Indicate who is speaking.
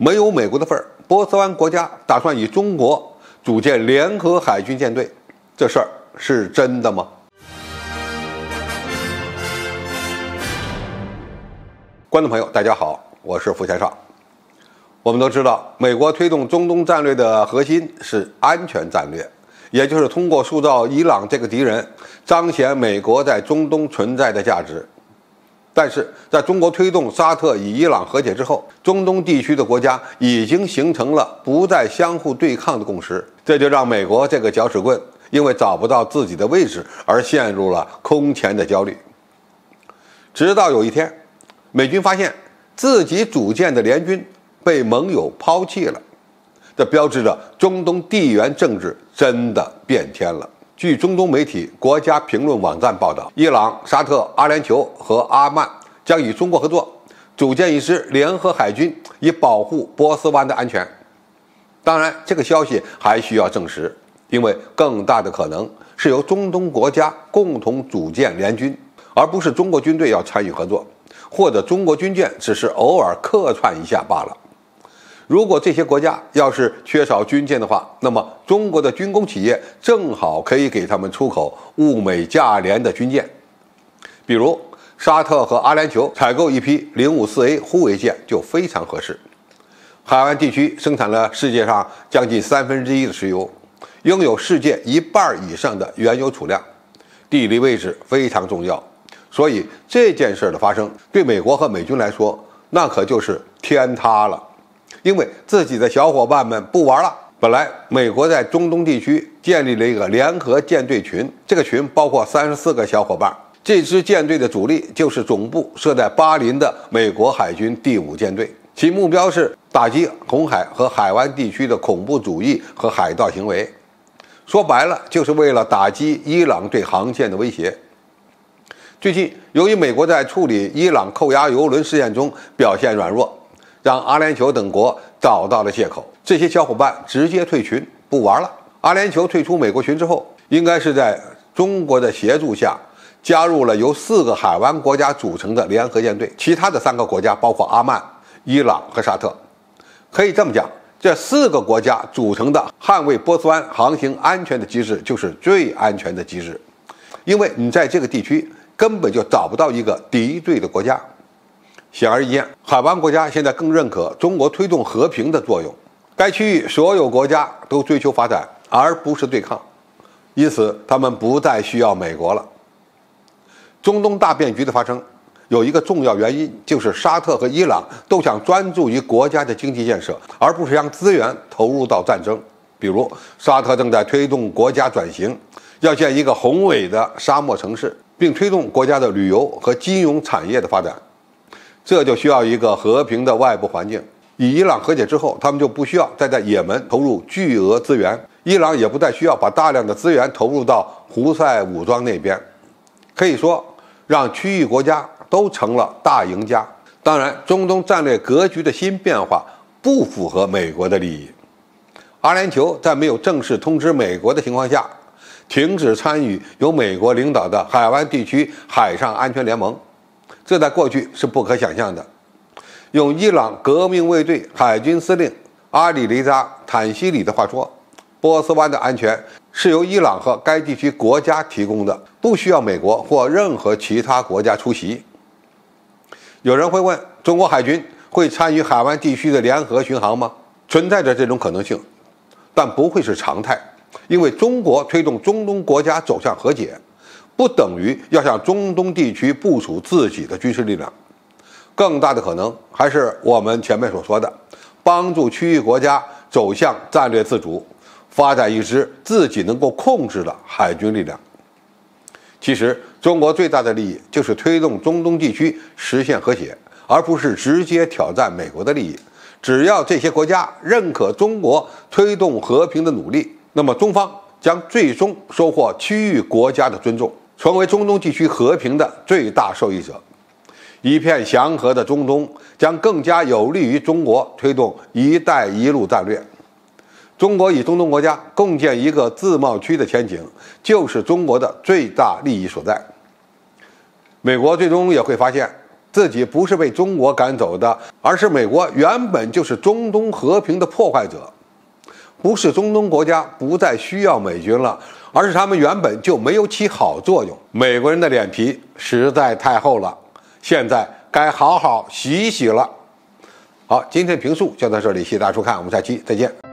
Speaker 1: 没有美国的份儿，波斯湾国家打算与中国组建联合海军舰队，这事儿是真的吗？观众朋友，大家好，我是付先生。我们都知道，美国推动中东战略的核心是安全战略，也就是通过塑造伊朗这个敌人，彰显美国在中东存在的价值。但是，在中国推动沙特与伊朗和解之后，中东地区的国家已经形成了不再相互对抗的共识，这就让美国这个搅屎棍因为找不到自己的位置而陷入了空前的焦虑。直到有一天，美军发现自己组建的联军被盟友抛弃了，这标志着中东地缘政治真的变天了。据中东媒体国家评论网站报道，伊朗、沙特、阿联酋和阿曼将与中国合作，组建一支联合海军，以保护波斯湾的安全。当然，这个消息还需要证实，因为更大的可能是由中东国家共同组建联军，而不是中国军队要参与合作，或者中国军舰只是偶尔客串一下罢了。如果这些国家要是缺少军舰的话，那么中国的军工企业正好可以给他们出口物美价廉的军舰。比如沙特和阿联酋采购一批054A 护卫舰就非常合适。海湾地区生产了世界上将近1/3的石油，拥有世界1半以上的原油储量，地理位置非常重要。所以这件事的发生，对美国和美军来说，那可就是天塌了。因为自己的小伙伴们不玩了。本来美国在中东地区建立了一个联合舰队群，这个群包括34个小伙伴。这支舰队的主力就是总部设在巴林的美国海军第5舰队，其目标是打击红海和海湾地区的恐怖主义和海盗行为。说白了，就是为了打击伊朗对航线的威胁。最近，由于美国在处理伊朗扣押油轮事件中表现软弱，让阿联酋等国找到了借口，这些小伙伴直接退群不玩了。阿联酋退出美国群之后，应该是在中国的协助下加入了由4个海湾国家组成的联合舰队，其他的3个国家包括阿曼、伊朗和沙特。可以这么讲，这4个国家组成的捍卫波斯湾航行安全的机制就是最安全的机制，因为你在这个地区根本就找不到一个敌对的国家。显而易见，海湾国家现在更认可中国推动和平的作用。该区域所有国家都追求发展，而不是对抗，因此他们不再需要美国了。中东大变局的发生，有一个重要原因，就是沙特和伊朗都想专注于国家的经济建设，而不是将资源投入到战争。比如，沙特正在推动国家转型，要建一个宏伟的沙漠城市，并推动国家的旅游和金融产业的发展。这就需要一个和平的外部环境。与伊朗和解之后，他们就不需要再在也门投入巨额资源，伊朗也不再需要把大量的资源投入到胡塞武装那边。可以说，让区域国家都成了大赢家。当然，中东战略格局的新变化不符合美国的利益。阿联酋在没有正式通知美国的情况下，停止参与由美国领导的海湾地区海上安全联盟，这在过去是不可想象的。用伊朗革命卫队海军司令阿里雷扎·坦西里的话说，波斯湾的安全是由伊朗和该地区国家提供的，不需要美国或任何其他国家出席。有人会问，中国海军会参与海湾地区的联合巡航吗？存在着这种可能性，但不会是常态，因为中国推动中东国家走向和解，不等于要向中东地区部署自己的军事力量。更大的可能还是我们前面所说的，帮助区域国家走向战略自主，发展一支自己能够控制的海军力量。其实，中国最大的利益就是推动中东地区实现和谐，而不是直接挑战美国的利益。只要这些国家认可中国推动和平的努力，那么中方将最终收获区域国家的尊重，成为中东地区和平的最大受益者。一片祥和的中东将更加有利于中国推动“一带一路”战略。中国与中东国家共建一个自贸区的前景，就是中国的最大利益所在。美国最终也会发现，自己不是被中国赶走的，而是美国原本就是中东和平的破坏者。不是中东国家不再需要美军了，而是他们原本就没有起好作用。美国人的脸皮实在太厚了，现在该好好洗一洗了。好，今天评述就到这里，谢谢大家收看，我们下期再见。